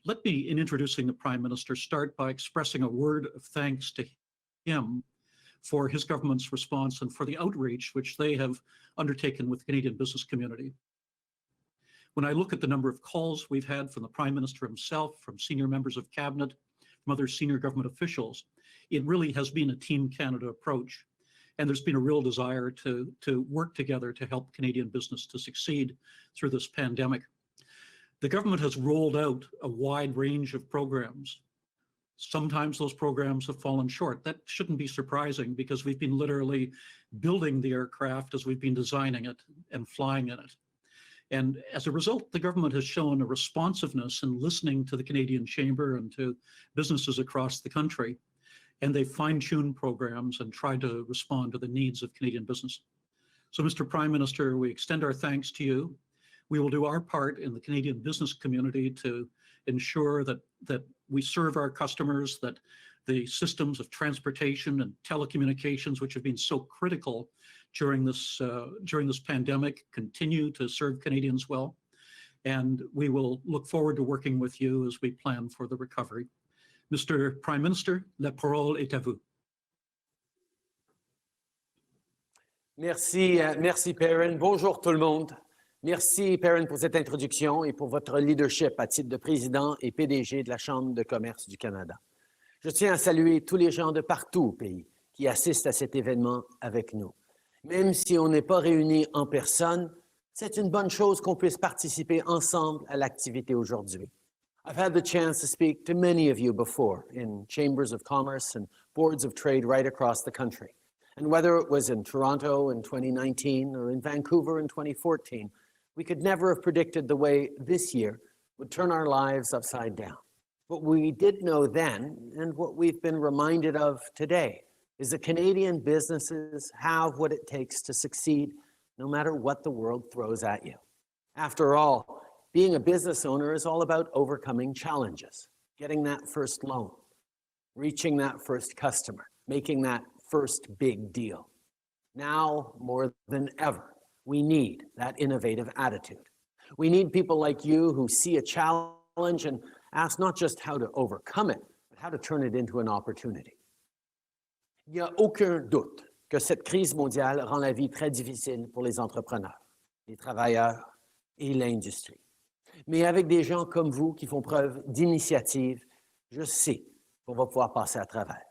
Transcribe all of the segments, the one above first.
Let me, in introducing the Prime Minister, start by expressing a word of thanks to him for his government's response and for the outreach which they have undertaken with the Canadian business community. When I look at the number of calls we've had from the Prime Minister himself, from senior members of Cabinet, from other senior government officials, it really has been a Team Canada approach. And there's been a real desire to work together to help Canadian business to succeed through this pandemic. The government has rolled out a wide range of programs. Sometimes those programs have fallen short. That shouldn't be surprising because we've been literally building the aircraft as we've been designing it and flying in it. And as a result, the government has shown a responsiveness in listening to the Canadian Chamber and to businesses across the country. And they've fine-tuned programs and tried to respond to the needs of Canadian business. So, Mr. Prime Minister, we extend our thanks to you. We will do our part in the Canadian business community to ensure that we serve our customers, that the systems of transportation and telecommunications, which have been so critical during this pandemic, continue to serve Canadians well. And we will look forward to working with you as we plan for the recovery. Mr. Prime Minister, la parole est à vous. Merci, merci Perrin. Bonjour tout le monde. Merci Perrin pour cette introduction et pour votre leadership à titre de président et PDG de la Chambre de commerce du Canada. Je tiens à saluer tous les gens de partout au pays qui assistent à cet événement avec nous. Même si on n'est pas réunis en personne, c'est une bonne chose qu'on puisse participer ensemble à l'activité aujourd'hui. I've had the chance to speak to many of you before in chambers of commerce and boards of trade right across the country. And whether it was in Toronto in 2019 or in Vancouver in 2014, we could never have predicted the way this year would turn our lives upside down. What we did know then, and what we've been reminded of today, is that Canadian businesses have what it takes to succeed no matter what the world throws at you. After all, being a business owner is all about overcoming challenges, getting that first loan, reaching that first customer, making that first big deal. Now, more than ever, we need that innovative attitude. We need people like you who see a challenge and ask not just how to overcome it, but how to turn it into an opportunity. Il n'y a aucun doute que cette crise mondiale rend la vie très difficile pour les entrepreneurs, les travailleurs et l'industrie. Mais avec des gens comme vous qui font preuve d'initiative, je sais qu'on va pouvoir passer à travers.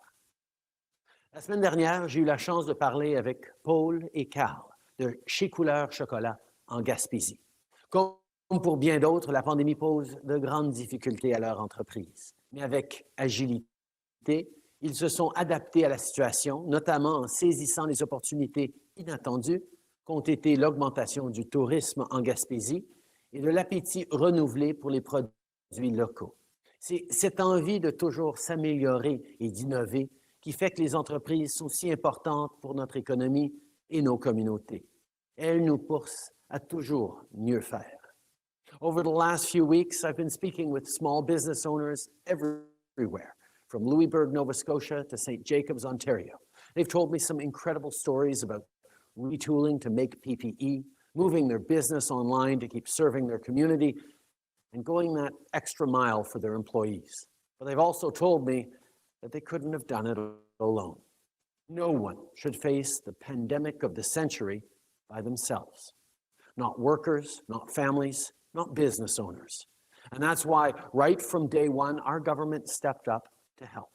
La semaine dernière, j'ai eu la chance de parler avec Paul et Carl de Chez Couleur Chocolat en Gaspésie. Comme pour bien d'autres, la pandémie pose de grandes difficultés à leur entreprise. Mais avec agilité, ils se sont adaptés à la situation, notamment en saisissant les opportunités inattendues qu'ont été l'augmentation du tourisme en Gaspésie et de l'appétit renouvelé pour les produits locaux. C'est cette envie de toujours s'améliorer et d'innover qui fait que les entreprises sont si importantes pour notre économie et nos communautés. Elles nous poussent à toujours mieux faire. Over the last few weeks, I've been speaking with small business owners everywhere, from Louisbourg, Nova Scotia to St. Jacobs, Ontario. They've told me some incredible stories about retooling to make PPE, moving their business online to keep serving their community, and going that extra mile for their employees. But they've also told me that they couldn't have done it alone. No one should face the pandemic of the century by themselves. Not workers, not families, not business owners. And that's why, right from day one, our government stepped up to help.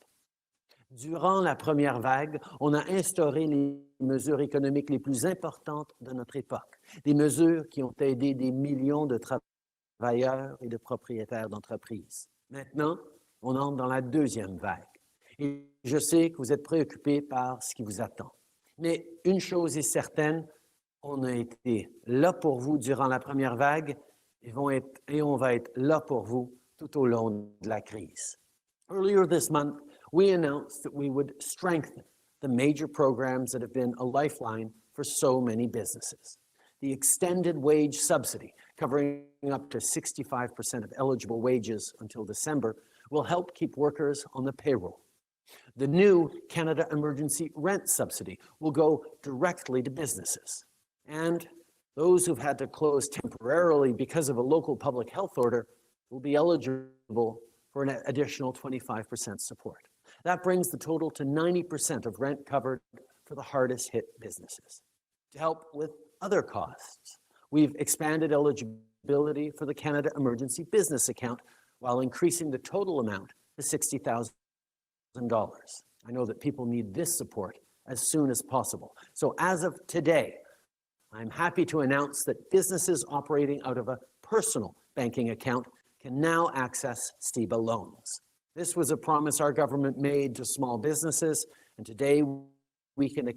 Durant la première vague, on a instauré les mesures économiques les plus importantes de notre époque. Des mesures qui ont aidé des millions de travailleurs et de propriétaires d'entreprises. Maintenant, on entre dans la deuxième vague. Et je sais que vous êtes préoccupés par ce qui vous attend. Mais une chose est certaine, on a été là pour vous durant la première vague et on va être là pour vous tout au long de la crise. Earlier this month, we announced that we would strengthen the major programs that have been a lifeline for so many businesses. The extended wage subsidy, covering up to 65% of eligible wages until December, will help keep workers on the payroll. The new Canada Emergency Rent Subsidy will go directly to businesses. And those who've had to close temporarily because of a local public health order will be eligible for an additional 25% support. That brings the total to 90% of rent covered for the hardest hit businesses. To help with other costs, we've expanded eligibility for the Canada Emergency Business Account while increasing the total amount to $60,000. I know that people need this support as soon as possible. So as of today, I'm happy to announce that businesses operating out of a personal banking account can now access STIBA loans. This was a promise our government made to small businesses, and today we can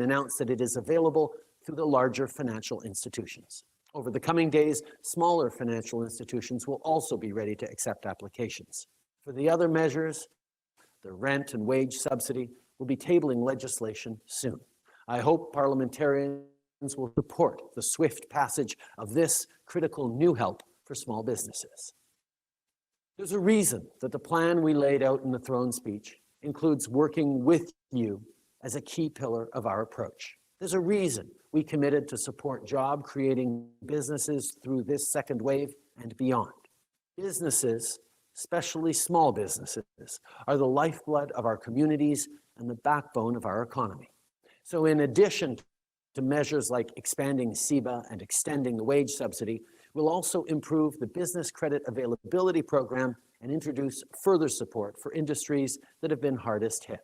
announce that it is available through the larger financial institutions. Over the coming days, smaller financial institutions will also be ready to accept applications. For the other measures, the rent and wage subsidy, will be tabling legislation soon. I hope parliamentarians will support the swift passage of this critical new help for small businesses. There's a reason that the plan we laid out in the throne speech includes working with you as a key pillar of our approach. There's a reason we committed to support job-creating businesses through this second wave and beyond. Businesses, especially small businesses, are the lifeblood of our communities and the backbone of our economy. So in addition to measures like expanding STIBA and extending the wage subsidy, we'll also improve the Business Credit Availability Program and introduce further support for industries that have been hardest hit.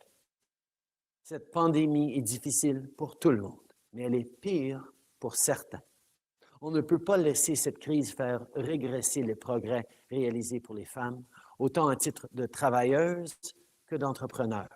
Cette pandémie est difficile pour tout le monde, mais elle est pire pour certains. On ne peut pas laisser cette crise faire régresser les progrès réalisés pour les femmes, autant à titre de travailleuses que d'entrepreneurs.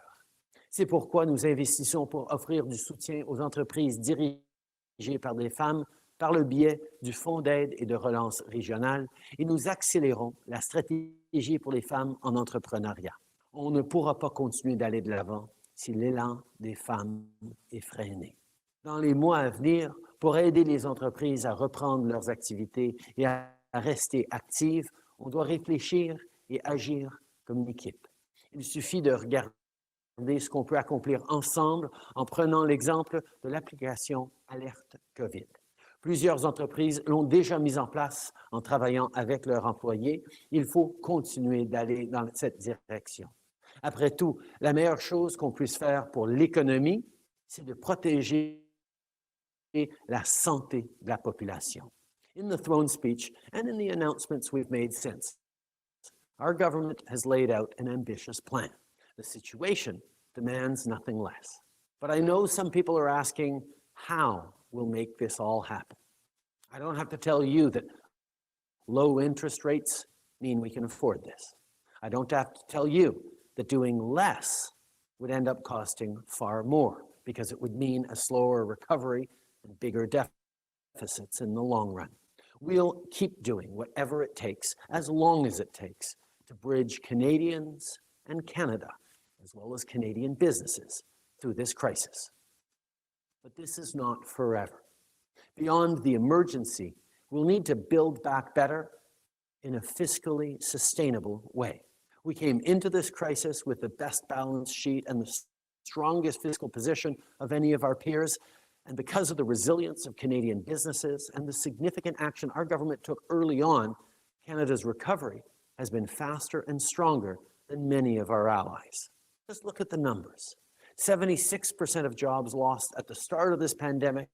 C'est pourquoi nous investissons pour offrir du soutien aux entreprises dirigées par des femmes par le biais du Fonds d'aide et de relance régionale et nous accélérons la stratégie pour les femmes en entrepreneuriat. On ne pourra pas continuer d'aller de l'avant si l'élan des femmes est freiné. Dans les mois à venir, pour aider les entreprises à reprendre leurs activités et à rester actives, on doit réfléchir et agir comme une équipe. Il suffit de regarder ce qu'on peut accomplir ensemble en prenant l'exemple de l'application Alerte COVID. Plusieurs entreprises l'ont déjà mise en place en travaillant avec leurs employés. Il faut continuer d'aller dans cette direction. Après tout, la meilleure chose qu'on puisse faire pour l'économie, c'est de protéger la santé de la population. In the throne speech and in the announcements we've made since, our government has laid out an ambitious plan. The situation demands nothing less. But I know some people are asking how we'll make this all happen. I don't have to tell you that low interest rates mean we can afford this. I don't have to tell you that doing less would end up costing far more because it would mean a slower recovery and bigger deficits in the long run. We'll keep doing whatever it takes, as long as it takes, to bridge Canadians and Canada, as well as Canadian businesses, through this crisis. But this is not forever. Beyond the emergency, we'll need to build back better in a fiscally sustainable way. We came into this crisis with the best balance sheet and the strongest fiscal position of any of our peers. And because of the resilience of Canadian businesses and the significant action our government took early on, Canada's recovery has been faster and stronger than many of our allies. Just look at the numbers. 76% of jobs lost at the start of this pandemic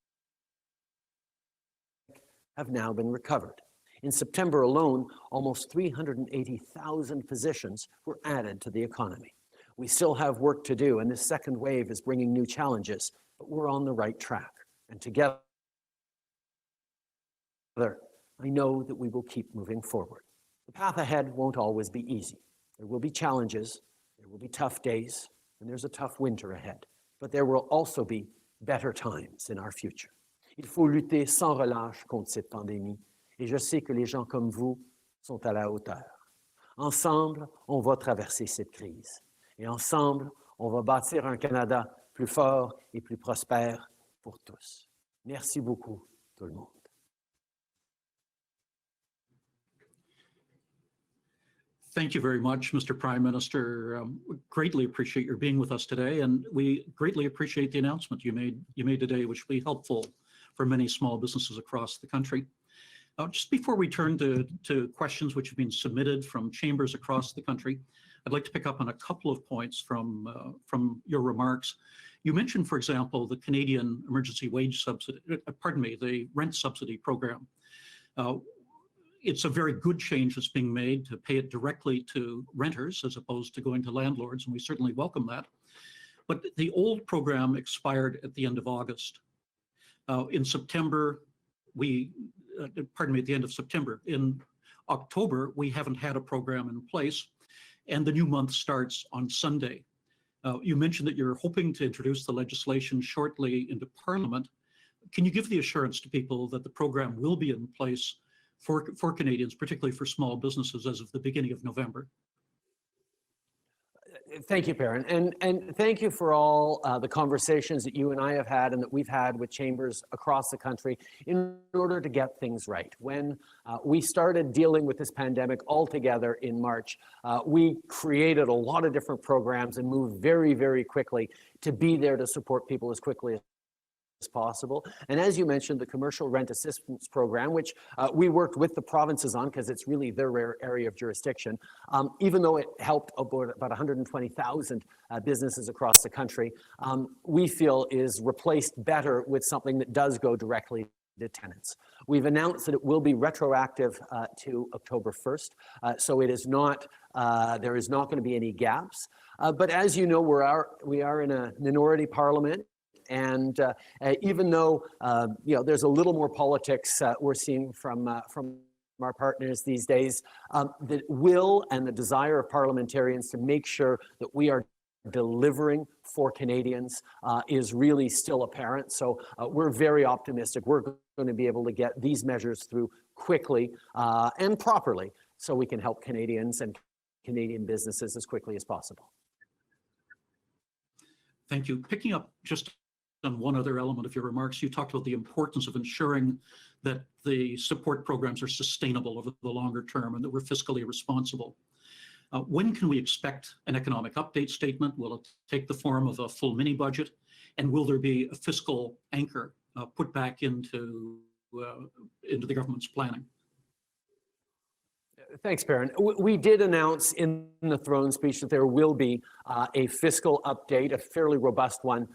have now been recovered. In September alone, almost 380,000 positions were added to the economy. We still have work to do, and this second wave is bringing new challenges, but we're on the right track. And together, I know that we will keep moving forward. The path ahead won't always be easy. There will be challenges, there will be tough days, and there's a tough winter ahead. But there will also be better times in our future. Il faut lutter sans relâche contre cette pandémie, et je sais que les gens comme vous sont à la hauteur. Ensemble, on va traverser cette crise. Et ensemble, on va bâtir un Canada plus fort et plus prospère pour tous. Merci beaucoup, tout le monde. Thank you very much, Mr. Prime Minister. We greatly appreciate your being with us today, and we greatly appreciate the announcement you made today, which will be helpful for many small businesses across the country. Just before we turn to questions which have been submitted from chambers across the country, I'd like to pick up on a couple of points from your remarks. You mentioned, for example, the Canadian Emergency Wage Subsidy, the rent subsidy program. It's a very good change that's being made to pay it directly to renters as opposed to going to landlords, and we certainly welcome that. But the old program expired at the end of August. In September, at the end of September. In October, we haven't had a program in place, and the new month starts on Sunday. You mentioned that you're hoping to introduce the legislation shortly into Parliament. Can you give the assurance to people that the program will be in place for Canadians, particularly for small businesses, as of the beginning of November? Thank you, Perrin, and thank you for all the conversations that you and I have had and that we've had with chambers across the country in order to get things right. When we started dealing with this pandemic all together in March, we created a lot of different programs and moved very, very quickly to be there to support people as quickly as possible. And as you mentioned, the commercial rent assistance program, which we worked with the provinces on because it's really their area of jurisdiction, even though it helped about 120,000 businesses across the country, we feel is replaced better with something that does go directly to tenants. We've announced that it will be retroactive to October 1st, so it is not, there is not going to be any gaps. But as you know, we are in a minority parliament. And even though there's a little more politics we're seeing from our partners these days, the will and the desire of parliamentarians to make sure that we are delivering for Canadians is really still apparent. So we're very optimistic. We're going to be able to get these measures through quickly and properly so we can help Canadians and Canadian businesses as quickly as possible. Thank you. Picking up just on one other element of your remarks, you talked about the importance of ensuring that the support programs are sustainable over the longer term and that we're fiscally responsible. When can we expect an economic update statement? Will it take the form of a full mini budget? And will there be a fiscal anchor put back into the government's planning? Thanks, Perrin. We did announce in the throne speech that there will be a fiscal update, a fairly robust one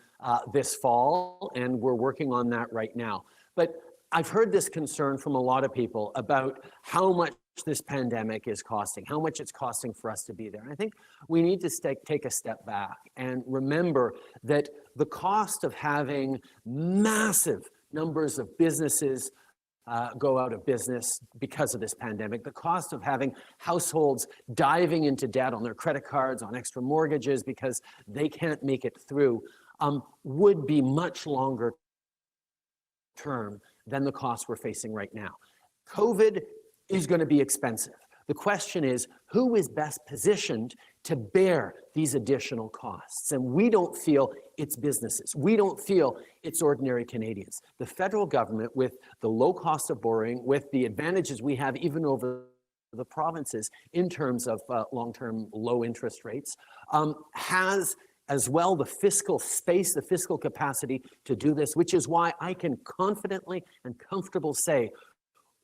this fall, and we're working on that right now. But I've heard this concern from a lot of people about how much this pandemic is costing, how much it's costing for us to be there. And I think we need to take a step back and remember that the cost of having massive numbers of businesses go out of business because of this pandemic, the cost of having households diving into debt on their credit cards, on extra mortgages because they can't make it through, would be much longer term than the costs we're facing right now. COVID is going to be expensive. The question is, who is best positioned to bear these additional costs? And we don't feel it's businesses. We don't feel it's ordinary Canadians. The federal government, with the low cost of borrowing, with the advantages we have even over the provinces in terms of long-term low interest rates, has as well the fiscal space, the fiscal capacity to do this, which is why I can confidently and comfortably say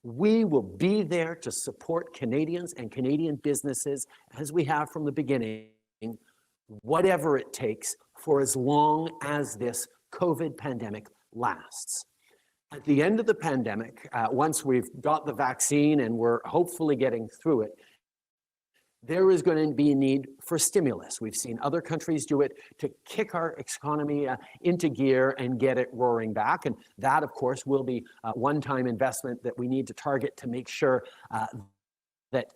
we will be there to support Canadians and Canadian businesses as we have from the beginning, whatever it takes for as long as this COVID pandemic lasts. At the end of the pandemic, once we've got the vaccine and we're hopefully getting through it, there is going to be a need for stimulus. We've seen other countries do it to kick our economy into gear and get it roaring back. And that, of course, will be a one-time investment that we need to target to make sure that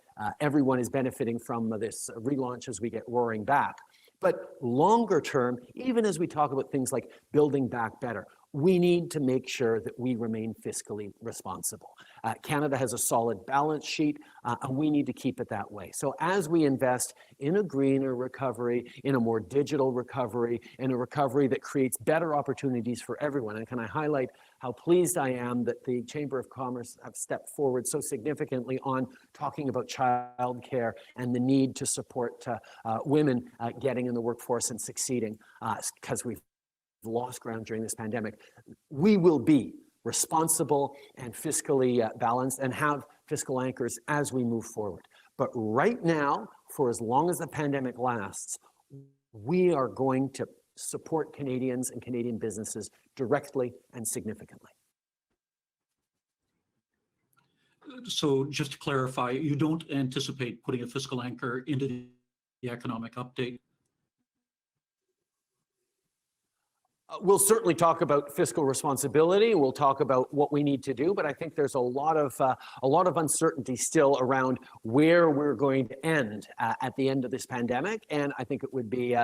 everyone is benefiting from this relaunch as we get roaring back. But longer term, even as we talk about things like building back better, we need to make sure that we remain fiscally responsible. Canada has a solid balance sheet, and we need to keep it that way. So as we invest in a greener recovery, in a more digital recovery, in a recovery that creates better opportunities for everyone, and can I highlight how pleased I am that the Chamber of Commerce have stepped forward so significantly on talking about childcare and the need to support women getting in the workforce and succeeding, because we've lost ground during this pandemic. We will be responsible and fiscally balanced, and have fiscal anchors as we move forward. But right now, for as long as the pandemic lasts, we are going to support Canadians and Canadian businesses directly and significantly. So just to clarify, you don't anticipate putting a fiscal anchor into the economic update? We'll certainly talk about fiscal responsibility. We'll talk about what we need to do, but I think there's a lot of uncertainty still around where we're going to end at the end of this pandemic, and I think it would be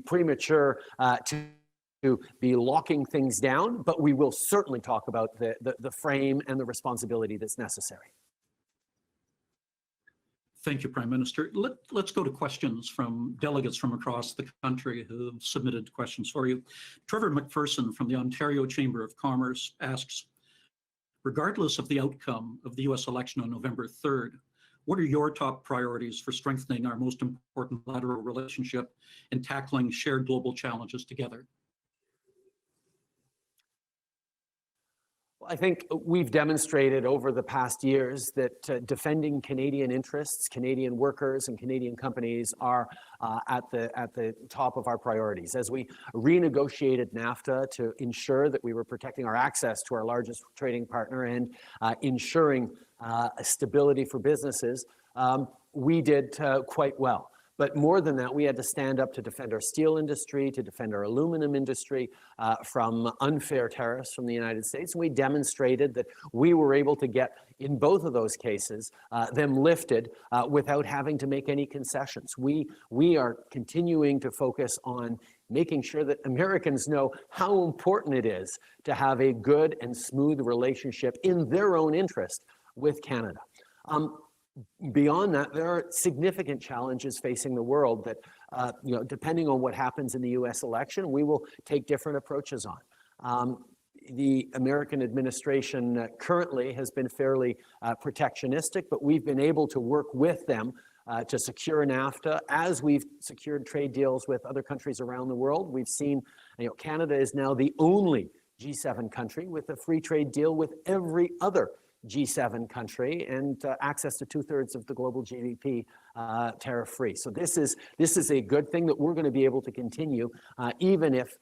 premature to be locking things down. But we will certainly talk about the frame and the responsibility that's necessary. Thank you, Prime Minister. Let's go to questions from delegates from across the country who have submitted questions for you. Trevor McPherson from the Ontario Chamber of Commerce asks, regardless of the outcome of the US election on November 3rd, what are your top priorities for strengthening our most important bilateral relationship and tackling shared global challenges together? I think we've demonstrated over the past years that defending Canadian interests, Canadian workers, and Canadian companies are at the top of our priorities. As we renegotiated NAFTA to ensure that we were protecting our access to our largest trading partner and ensuring stability for businesses, we did quite well. But more than that, we had to stand up to defend our steel industry, to defend our aluminum industry from unfair tariffs from the United States. And we demonstrated that we were able to get, in both of those cases, them lifted without having to make any concessions. We are continuing to focus on making sure that Americans know how important it is to have a good and smooth relationship in their own interest with Canada. Beyond that, there are significant challenges facing the world that, depending on what happens in the US election, we will take different approaches on. The American administration currently has been fairly protectionistic, but we've been able to work with them to secure NAFTA as we've secured trade deals with other countries around the world. We've seen, Canada is now the only G7 country with a free trade deal with every other G7 country, and access to 2/3 of the global GDP tariff-free. So this is a good thing that we're going to be able to continue, even if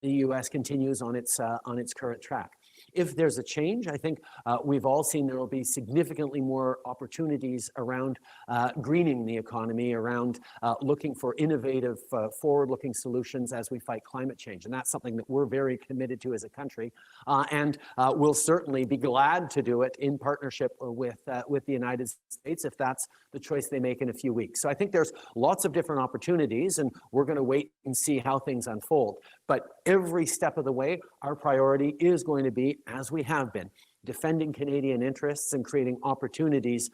the U.S. continues on its current track. If there's a change, I think we've all seen there will be significantly more opportunities around greening the economy, around looking for innovative, forward-looking solutions as we fight climate change. And that's something that we're very committed to as a country. And we'll certainly be glad to do it in partnership with the United States if that's the choice they make in a few weeks. So I think there's lots of different opportunities, and we're going to wait and see how things unfold. But every step of the way, our priority is going to be, as we have been, defending Canadian interests and creating opportunities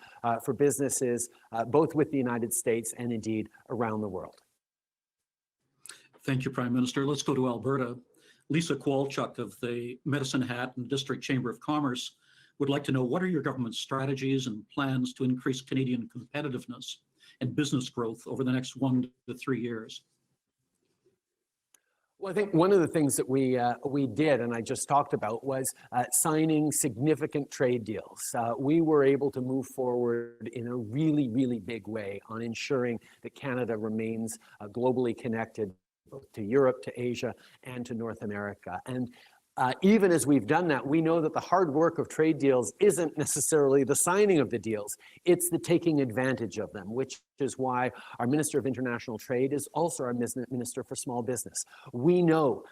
for businesses, both with the United States and indeed around the world. Thank you, Prime Minister. Let's go to Alberta. Lisa Kowalchuk of the Medicine Hat and District Chamber of Commerce would like to know, what are your government's strategies and plans to increase Canadian competitiveness and business growth over the next 1 to 3 years? Well, I think one of the things that we did, and I just talked about, was signing significant trade deals. We were able to move forward in a really, really big way on ensuring that Canada remains globally connected, both to Europe, to Asia, and to North America. And even as we've done that, we know that the hard work of trade deals isn't necessarily the signing of the deals, it's the taking advantage of them, which is why our Minister of International Trade is also our Minister for Small Business. We know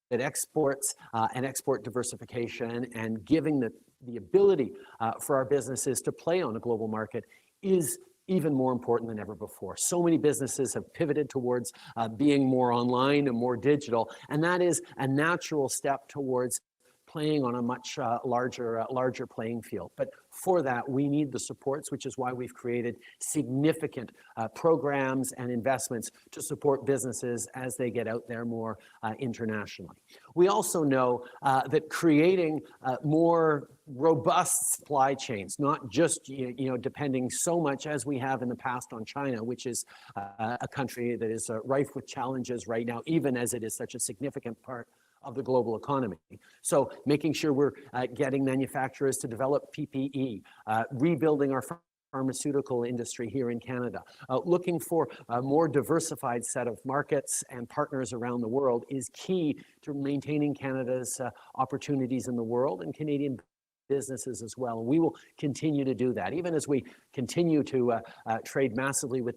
that exports and export diversification and giving the ability for our businesses to play on a global market is even more important than ever before. So many businesses have pivoted towards being more online and more digital, and that is a natural step towards playing on a much larger playing field. But for that, we need the supports, which is why we've created significant programs and investments to support businesses as they get out there more internationally. We also know that creating more robust supply chains, not just depending so much as we have in the past on China, which is a country that is rife with challenges right now, even as it is such a significant part of the global economy. So making sure we're getting manufacturers to develop PPE, rebuilding our pharmaceutical industry here in Canada, looking for a more diversified set of markets and partners around the world is key to maintaining Canada's opportunities in the world and Canadian businesses as well. And we will continue to do that. Even as we continue to trade massively with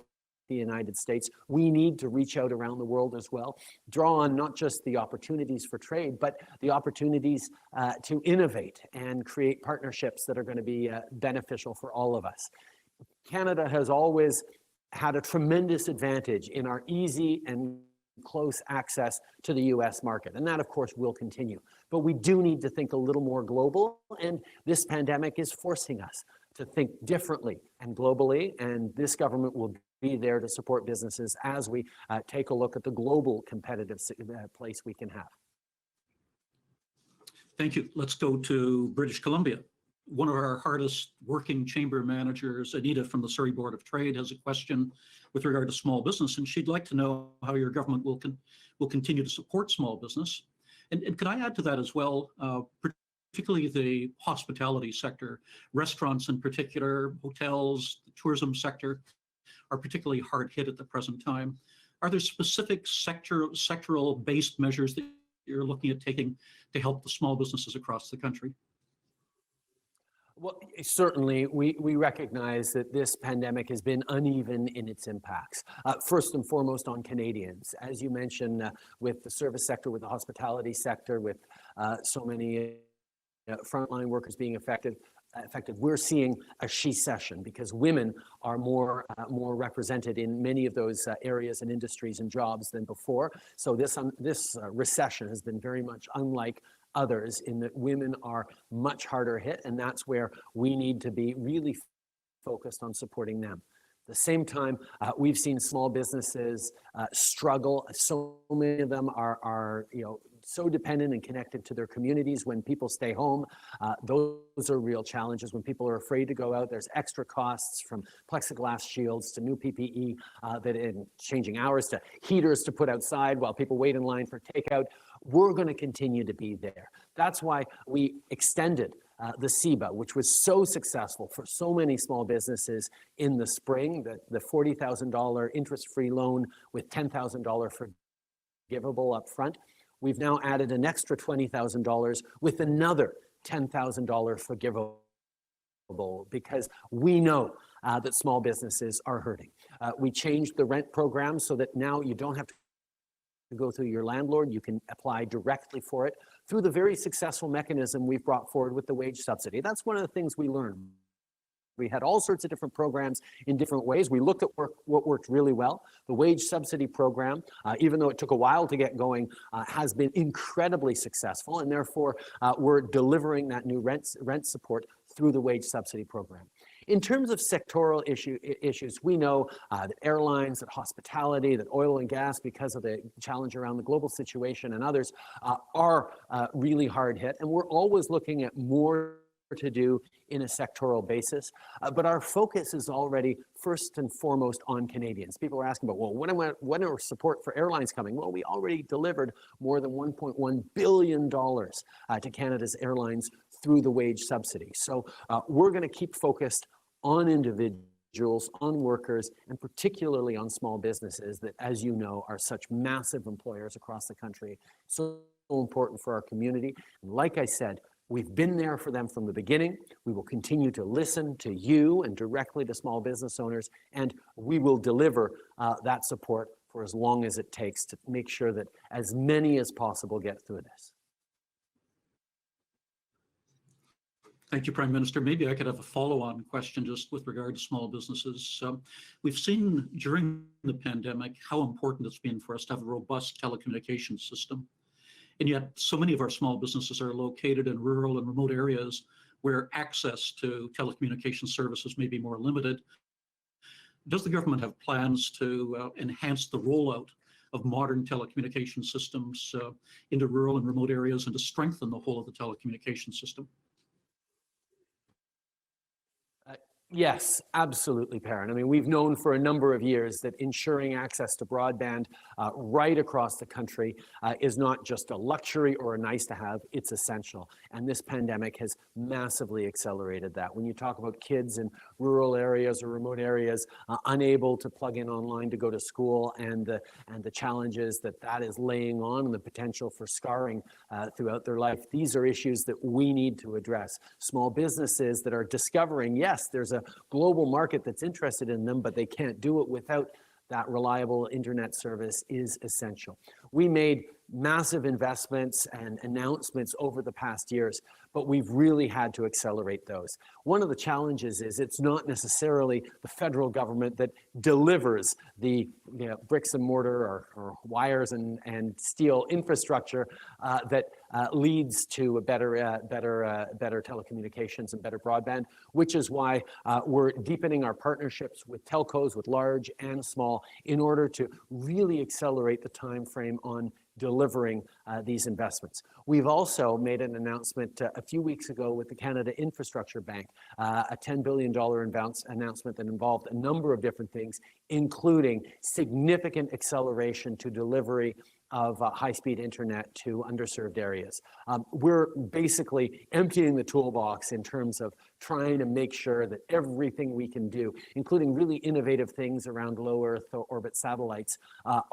the United States, we need to reach out around the world as well, draw on not just the opportunities for trade, but the opportunities to innovate and create partnerships that are going to be beneficial for all of us. Canada has always had a tremendous advantage in our easy and close access to the US market. And that, of course, will continue. But we do need to think a little more global, and this pandemic is forcing us to think differently and globally, and this government will be there to support businesses as we take a look at the global competitive place we can have. Thank you. Let's go to British Columbia. One of our hardest working chamber managers, Anita from the Surrey Board of Trade, has a question with regard to small business, and she'd like to know how your government will continue to support small business. And could I add to that as well, particularly the hospitality sector, restaurants in particular, hotels, the tourism sector are particularly hard hit at the present time. Are there specific sectoral-based measures that you're looking at taking to help the small businesses across the country? Well, certainly, we recognize that this pandemic has been uneven in its impacts. First and foremost on Canadians. As you mentioned, with the service sector, with the hospitality sector, with so many frontline workers being affected, we're seeing a she-cession because women are more represented in many of those areas and industries and jobs than before. So this recession has been very much unlike others in that women are much harder hit, and that's where we need to be really focused on supporting them. At the same time, we've seen small businesses struggle. So many of them are so dependent and connected to their communities. When people stay home, those are real challenges. When people are afraid to go out, there's extra costs from plexiglass shields to new PPE, that in changing hours to heaters to put outside while people wait in line for takeout. We're going to continue to be there. That's why we extended the CEBA, which was so successful for so many small businesses in the spring, the $40,000 interest-free loan with $10,000 forgivable up front. We've now added an extra $20,000 with another $10,000 forgivable because we know that small businesses are hurting. We changed the rent program so that now you don't have to go through your landlord. You can apply directly for it through the very successful mechanism we've brought forward with the wage subsidy. That's one of the things we learned. We had all sorts of different programs in different ways. We looked at what worked really well. The wage subsidy program, even though it took a while to get going, has been incredibly successful, and therefore we're delivering that new rent support through the wage subsidy program. In terms of sectoral issues, we know that airlines, that hospitality, that oil and gas, because of the challenge around the global situation and others, are really hard hit. And we're always looking at more to do in a sectoral basis. But our focus is already first and foremost on Canadians. People are asking about, well, when are support for airlines coming? Well, we already delivered more than $1.1 billion to Canada's airlines through the wage subsidy. So we're going to keep focused on individuals, on workers, and particularly on small businesses that, as you know, are such massive employers across the country. So important for our community. And like I said, we've been there for them from the beginning. We will continue to listen to you and directly to small business owners, and we will deliver that support for as long as it takes to make sure that as many as possible get through this. Thank you, Prime Minister. Maybe I could have a follow-on question just with regard to small businesses. We've seen during the pandemic how important it's been for us to have a robust telecommunications system. And yet so many of our small businesses are located in rural and remote areas where access to telecommunication services may be more limited. Does the government have plans to enhance the rollout of modern telecommunication systems into rural and remote areas and to strengthen the whole of the telecommunication system? Yes, absolutely, Perrin. I mean, we've known for a number of years that ensuring access to broadband right across the country is not just a luxury or a nice to have, it's essential. And this pandemic has massively accelerated that. When you talk about kids in rural areas or remote areas unable to plug in online to go to school, and the challenges that that is laying on and the potential for scarring throughout their life, these are issues that we need to address. Small businesses that are discovering, yes, there's a global market that's interested in them, but they can't do it without that reliable internet service is essential. We made massive investments and announcements over the past years, but we've really had to accelerate those. One of the challenges is it's not necessarily the federal government that delivers the bricks and mortar or wires and steel infrastructure that leads to a better telecommunications and better broadband, which is why we're deepening our partnerships with telcos, with large and small, in order to really accelerate the time frame on delivering these investments. We've also made an announcement a few weeks ago with the Canada Infrastructure Bank, a $10 billion announcement that involved a number of different things, including significant acceleration to delivery of high-speed internet to underserved areas. We're basically emptying the toolbox in terms of trying to make sure that everything we can do, including really innovative things around low Earth orbit satellites,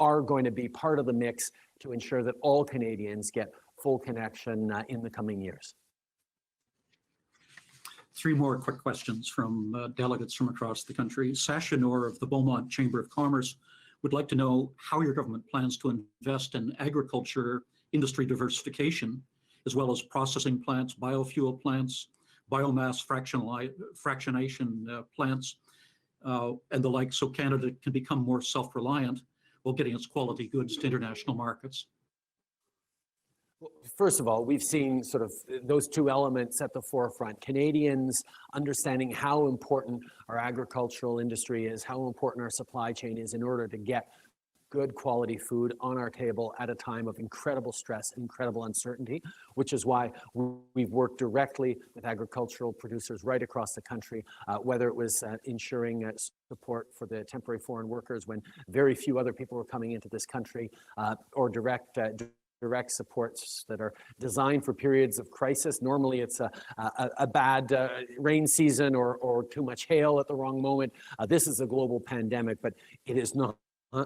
are going to be part of the mix to ensure that all Canadians get full connection in the coming years. Three more quick questions from delegates from across the country. Sasha Noor of the Beaumont Chamber of Commerce would like to know how your government plans to invest in agriculture industry diversification, as well as processing plants, biofuel plants, biomass fractionation plants, and the like, so Canada can become more self-reliant while getting its quality goods to international markets. Well, first of all, we've seen sort of those two elements at the forefront. Canadians understanding how important our agricultural industry is, how important our supply chain is in order to get good quality food on our table at a time of incredible stress and incredible uncertainty, which is why we've worked directly with agricultural producers right across the country, whether it was ensuring support for the temporary foreign workers when very few other people were coming into this country, or direct supports that are designed for periods of crisis. Normally it's a bad rain season or too much hail at the wrong moment. This is a global pandemic, but it is not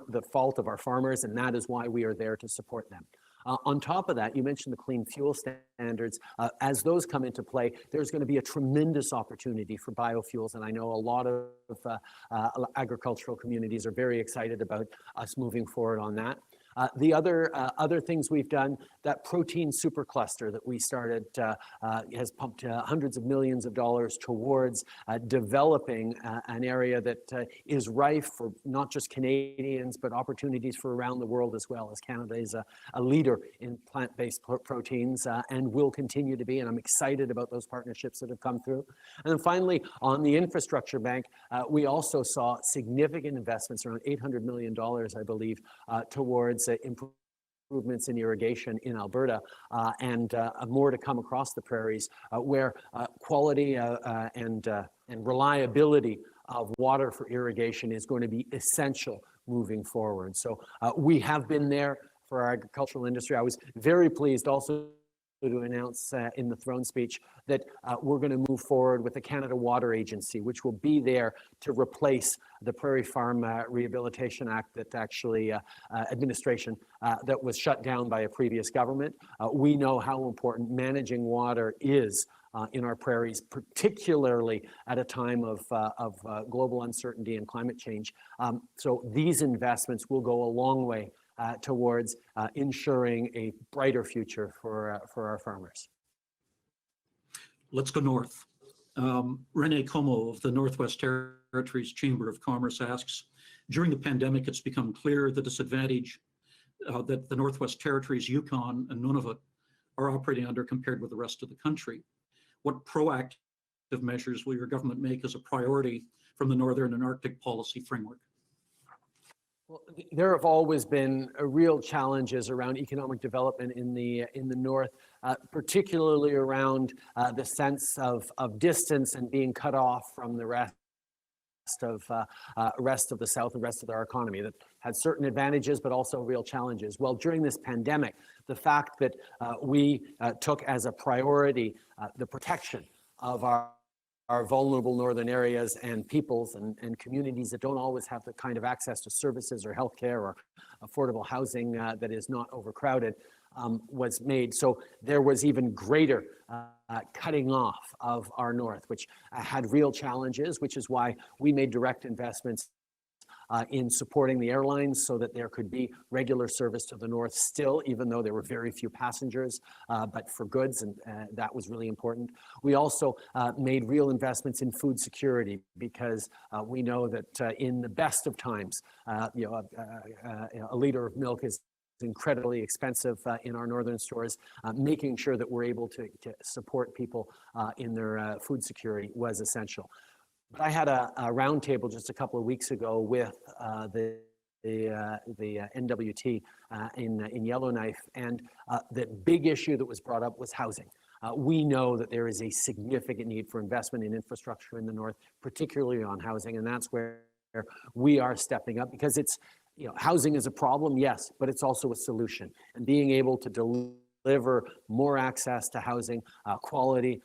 the fault of our farmers, and that is why we are there to support them. On top of that, you mentioned the clean fuel standards. As those come into play, there's going to be a tremendous opportunity for biofuels, and I know a lot of agricultural communities are very excited about us moving forward on that. The other things we've done, that protein supercluster that we started has pumped hundreds of millions of dollars towards developing an area that is rife for not just Canadians, but opportunities for around the world as well, as Canada is a leader in plant-based proteins and will continue to be, and I'm excited about those partnerships that have come through. And then finally, on the infrastructure bank, we also saw significant investments, around $800 million, I believe, towards improvements in irrigation in Alberta, and more to come across the prairies, where quality and reliability of water for irrigation is going to be essential moving forward. So we have been there for our agricultural industry. I was very pleased also to announce in the throne speech that we're going to move forward with the Canada Water Agency, which will be there to replace the Prairie Farm Rehabilitation Act that actually administration that was shut down by a previous government. We know how important managing water is in our prairies, particularly at a time of global uncertainty and climate change. So these investments will go a long way towards ensuring a brighter future for our farmers. Let's go north. Rene Como of the Northwest Territories Chamber of Commerce asks, during the pandemic, it's become clear the disadvantage that the Northwest Territories, Yukon, and Nunavut are operating under compared with the rest of the country. What proactive measures will your government make as a priority from the Northern and Arctic Policy Framework? Well, there have always been real challenges around economic development in the north, particularly around the sense of distance and being cut off from the rest rest of the South and rest of our economy that had certain advantages, but also real challenges. Well, during this pandemic, the fact that we took as a priority the protection of our vulnerable northern areas and peoples and communities that don't always have the kind of access to services or healthcare or affordable housing that is not overcrowded was made. So there was even greater cutting off of our north, which had real challenges, which is why we made direct investments in supporting the airlines so that there could be regular service to the north still, even though there were very few passengers, but for goods, and that was really important. We also made real investments in food security because we know that in the best of times, a liter of milk is incredibly expensive in our northern stores. Making sure that we're able to support people in their food security was essential. But I had a roundtable just a couple of weeks ago with the NWT in Yellowknife, and the big issue that was brought up was housing. We know that there is a significant need for investment in infrastructure in the north, particularly on housing, and that's where we are stepping up because it's, housing is a problem, yes, but it's also a solution. And being able to deliver more access to housing, quality,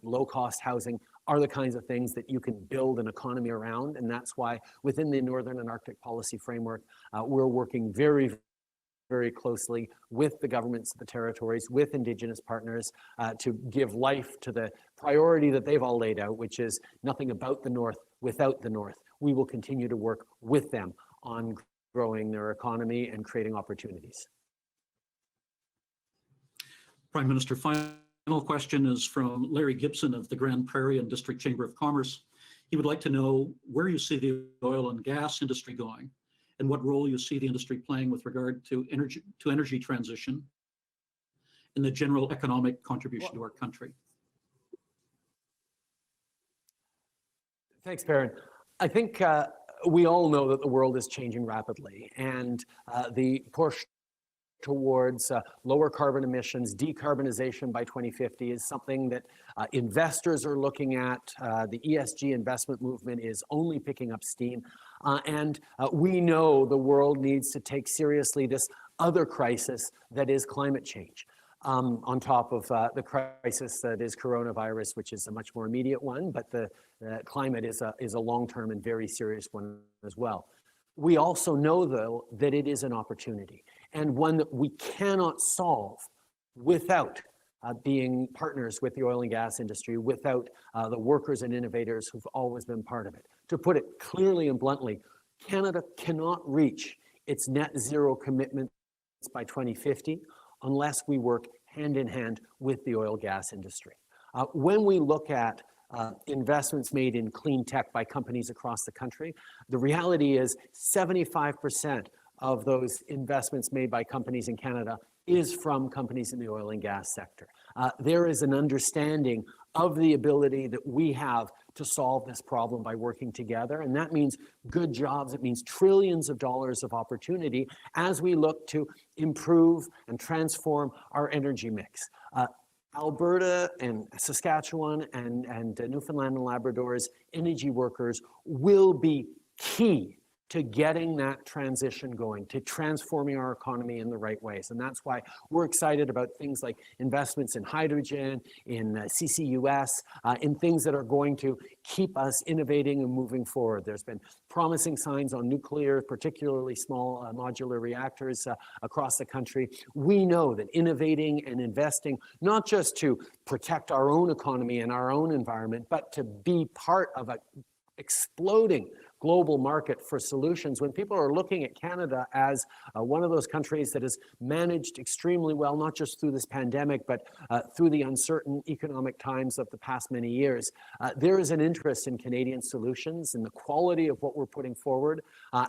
low-cost housing, are the kinds of things that you can build an economy around. And that's why within the Northern and Arctic Policy Framework, we're working very, very closely with the governments of the territories, with Indigenous partners, to give life to the priority that they've all laid out, which is nothing about the North without the North. We will continue to work with them on growing their economy and creating opportunities. Prime Minister, final question is from Larry Gibson of the Grand Prairie and District Chamber of Commerce. He would like to know where you see the oil and gas industry going and what role you see the industry playing with regard to energy transition and the general economic contribution to our country. Thanks, Perrin. I think we all know that the world is changing rapidly, and the push towards lower carbon emissions, decarbonization by 2050 is something that investors are looking at. The ESG investment movement is only picking up steam. And we know the world needs to take seriously this other crisis that is climate change. On top of the crisis that is coronavirus, which is a much more immediate one, but the climate is a long-term and very serious one as well. We also know, though, that it is an opportunity and one that we cannot solve without being partners with the oil and gas industry, without the workers and innovators who've always been part of it. To put it clearly and bluntly, Canada cannot reach its net zero commitments by 2050 unless we work hand in hand with the oil gas industry. When we look at investments made in clean tech by companies across the country, the reality is 75% of those investments made by companies in Canada is from companies in the oil and gas sector. There is an understanding of the ability that we have to solve this problem by working together, and that means good jobs. It means trillions of dollars of opportunity as we look to improve and transform our energy mix. Alberta and Saskatchewan and Newfoundland and Labrador's energy workers will be key to getting that transition going, to transforming our economy in the right ways. And that's why we're excited about things like investments in hydrogen, in CCUS, in things that are going to keep us innovating and moving forward. There's been promising signs on nuclear, particularly small modular reactors across the country. We know that innovating and investing, not just to protect our own economy and our own environment, but to be part of an exploding global market for solutions. When people are looking at Canada as one of those countries that has managed extremely well, not just through this pandemic, but through the uncertain economic times of the past many years, there is an interest in Canadian solutions and the quality of what we're putting forward.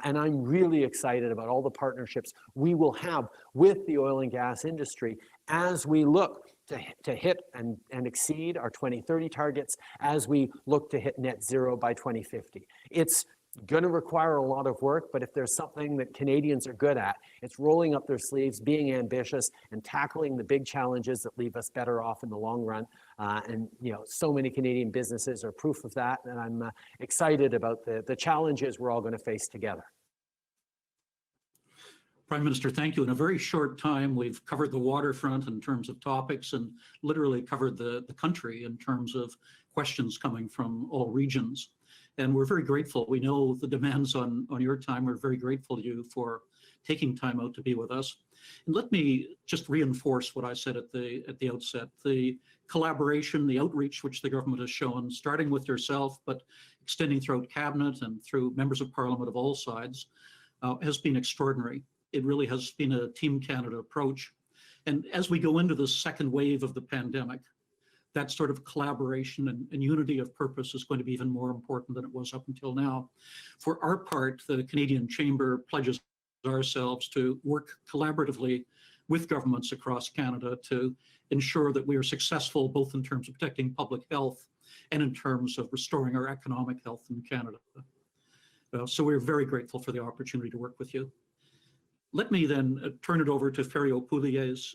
And I'm really excited about all the partnerships we will have with the oil and gas industry as we look to hit and exceed our 2030 targets, as we look to hit net zero by 2050. It's Going to require a lot of work, but if there's something that Canadians are good at, it's rolling up their sleeves, being ambitious, and tackling the big challenges that leave us better off in the long run. And so many Canadian businesses are proof of that, and I'm excited about the challenges we're all going to face together. Prime Minister, thank you. In a very short time, we've covered the waterfront in terms of topics and literally covered the country in terms of questions coming from all regions. And we're very grateful. We know the demands on your time. We're very grateful to you for taking time out to be with us. And let me just reinforce what I said at the outset. The collaboration, the outreach which the government has shown, starting with yourself, but extending throughout cabinet and through members of parliament of all sides, has been extraordinary. It really has been a Team Canada approach. And as we go into the second wave of the pandemic, that sort of collaboration and unity of purpose is going to be even more important than it was up until now. For our part, the Canadian Chamber pledges ourselves to work collaboratively with governments across Canada to ensure that we are successful both in terms of protecting public health and in terms of restoring our economic health in Canada. So we're very grateful for the opportunity to work with you. Let me then turn it over to Ferio Poulies,